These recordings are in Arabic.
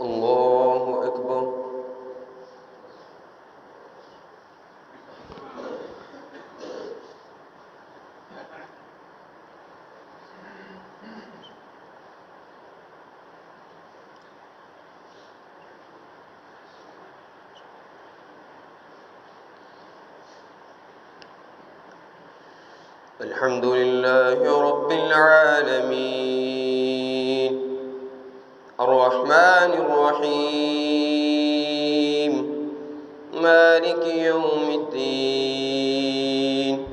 الله أكبر. الحمد لله رب العالمين الرحمن الرحيم مالك يوم الدين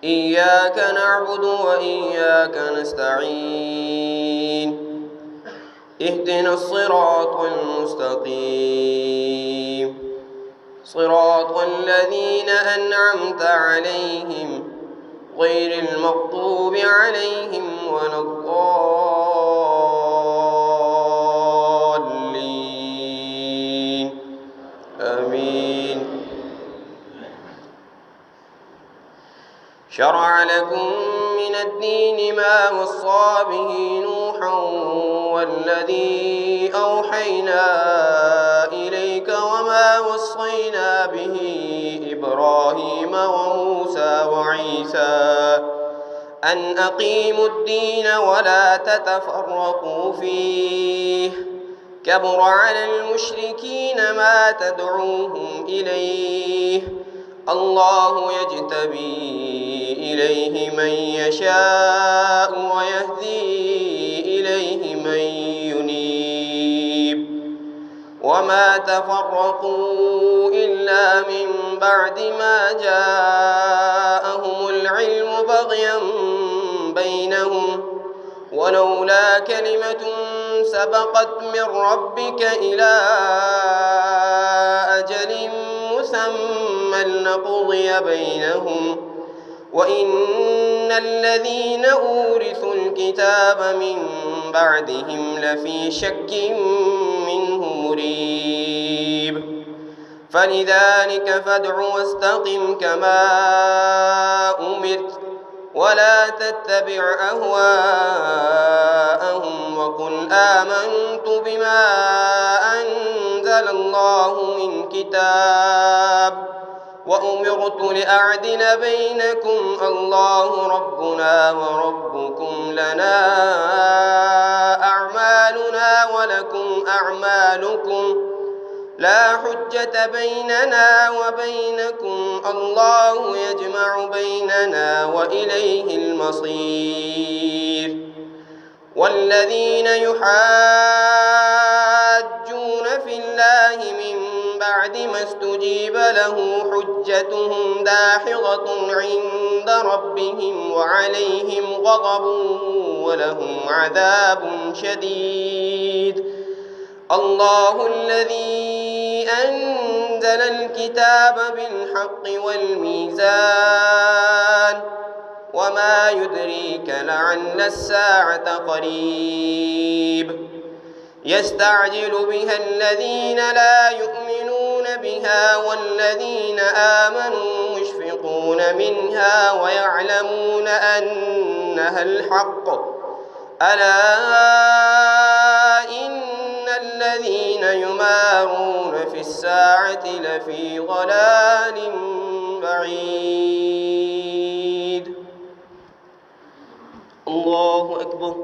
إياك نعبد وإياك نستعين اهدنا الصراط المستقيم صراط الذين أنعمت عليهم غير المغضوب عليهم ولا الضالين آمين. شرع لكم من الدين ما وصى به نوحا والذي أوحينا إليك وما وصينا به إبراهيم وموسى وعيسى أن أقيموا الدين ولا تتفرقوا فيه كبر على المشركين ما تدعوهم إليه الله يجتبي إليه من يشاء ويهدي إليه من ينيب وما تفرقوا إلا من بعد ما جاءهم العلم بغيا بينهم ولولا كلمة سبقت من ربك إلى أجل مسمى لقضي بينهم وإن الذين أورثوا الكتاب من بعدهم لفي شك منه مريب فلذلك فادع واستقم كما أمرت ولا تتبع أهواءهم وقل آمنت بما أنزل الله من كتاب وأمرت لأعدل بينكم الله ربنا وربكم لنا أعمالنا ولكم أعمالكم لا حجة بيننا وبينكم الله يجمع بيننا وإليه المصير والذين يحاجون في الله من بعد ما استجيب له حجتهم داحضة عند ربهم وعليهم غضب ولهم عذاب شديد الله الذي أنزل الكتاب بالحق والميزان وما يدريك لعل الساعة قريب يستعجل بها الذين لا يؤمنون بها والذين آمنوا مشفقون منها ويعلمون أنها الحق ألا إن الذين يمارون في الساعة لفي ضلال بعيد. الله أكبر.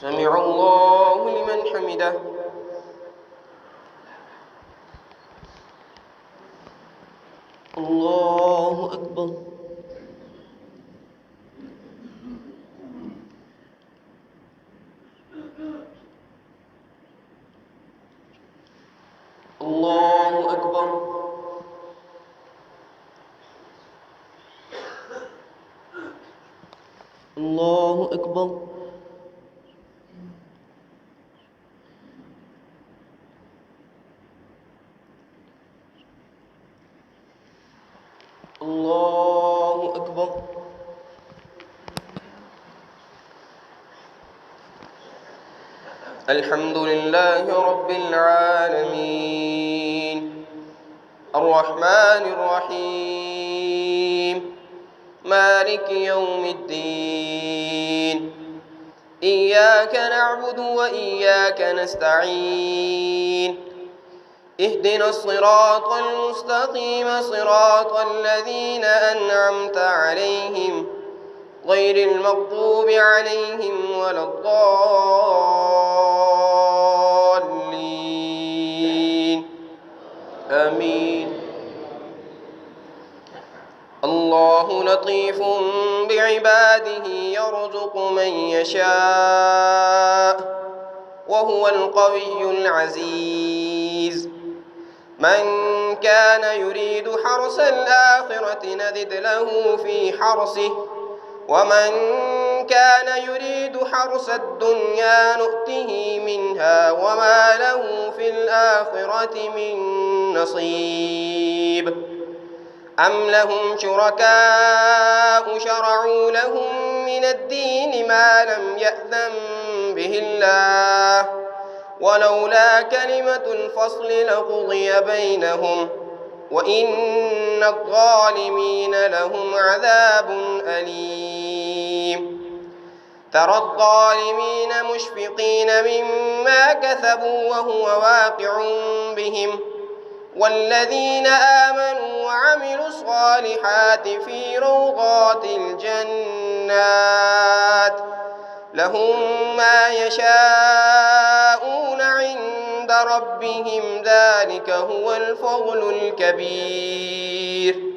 سمع الله لمن حمده. الله أكبر. الله أكبر. الله أكبر. الله أكبر. الحمد لله رب العالمين الرحمن الرحيم مالك يوم الدين إياك نعبد وإياك نستعين اهدنا الصراط المستقيم صراط الذين أنعمت عليهم غير المغضوب عليهم ولا الضالين آمين. الله لطيف بعباده يرزق من يشاء وهو القوي العزيز. من كان يريد حرث الآخرة نزد له في حرثه ومن كان يريد حرث الدنيا نؤته منها وما له في الآخرة من نصيب. أم لهم شركاء شرعوا لهم من الدين ما لم يأذن به الله ولولا كلمة الفصل لقضي بينهم وإن الظالمين لهم عذاب أليم. ترى الظالمين مشفقين مما كسبوا وهو واقع بهم والذين آمنوا وعملوا الصالحات في روضات الجنات لهم ما يشاءون عند ربهم ذلك هو الفضل الكبير.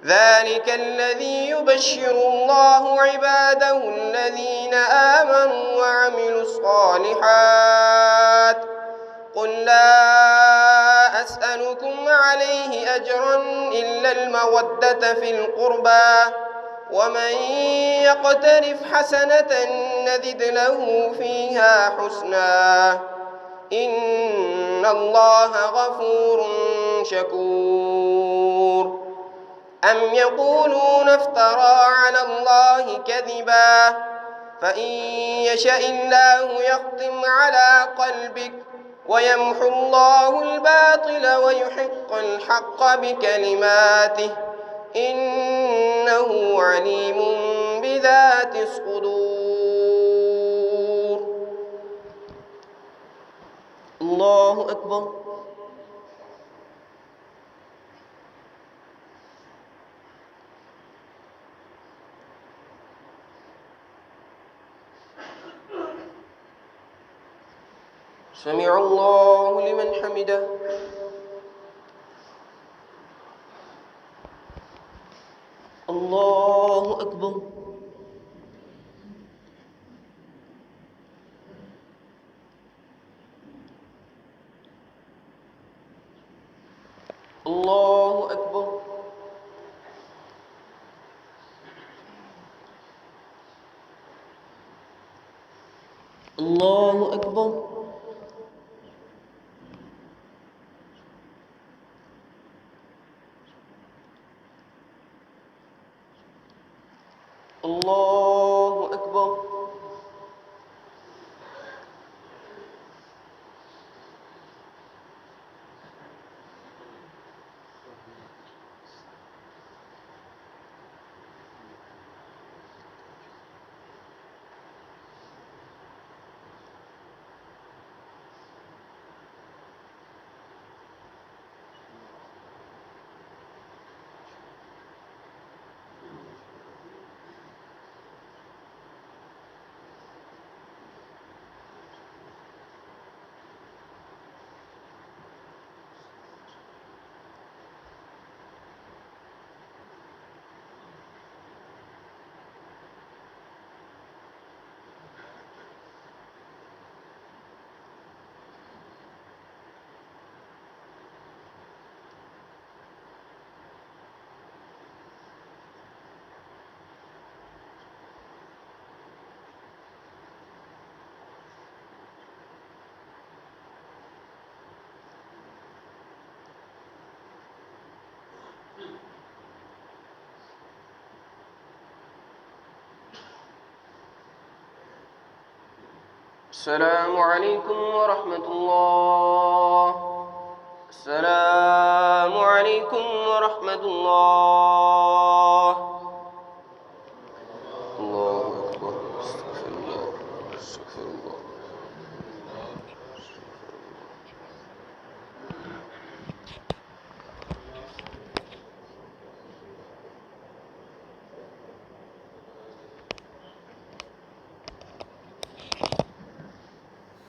ذلك الذي يبشر الله عباده الذين آمنوا وعملوا الصالحات قل لا أسألكم عليه أجرا إلا المودة في القربى ومن يقترف حسنة نزد له فيها حسنا إن الله غفور شكور. أم يقولون افترى على الله كذبا فإن يشاء الله يختم على قلبك ويمحو الله الباطل ويحق الحق بكلماته إنه عليم بذات الصدور. الله أكبر. سمع الله لمن حمده. الله أكبر. الله أكبر. الله أكبر. الله أكبر. السلام عليكم ورحمة الله. السلام عليكم ورحمة الله.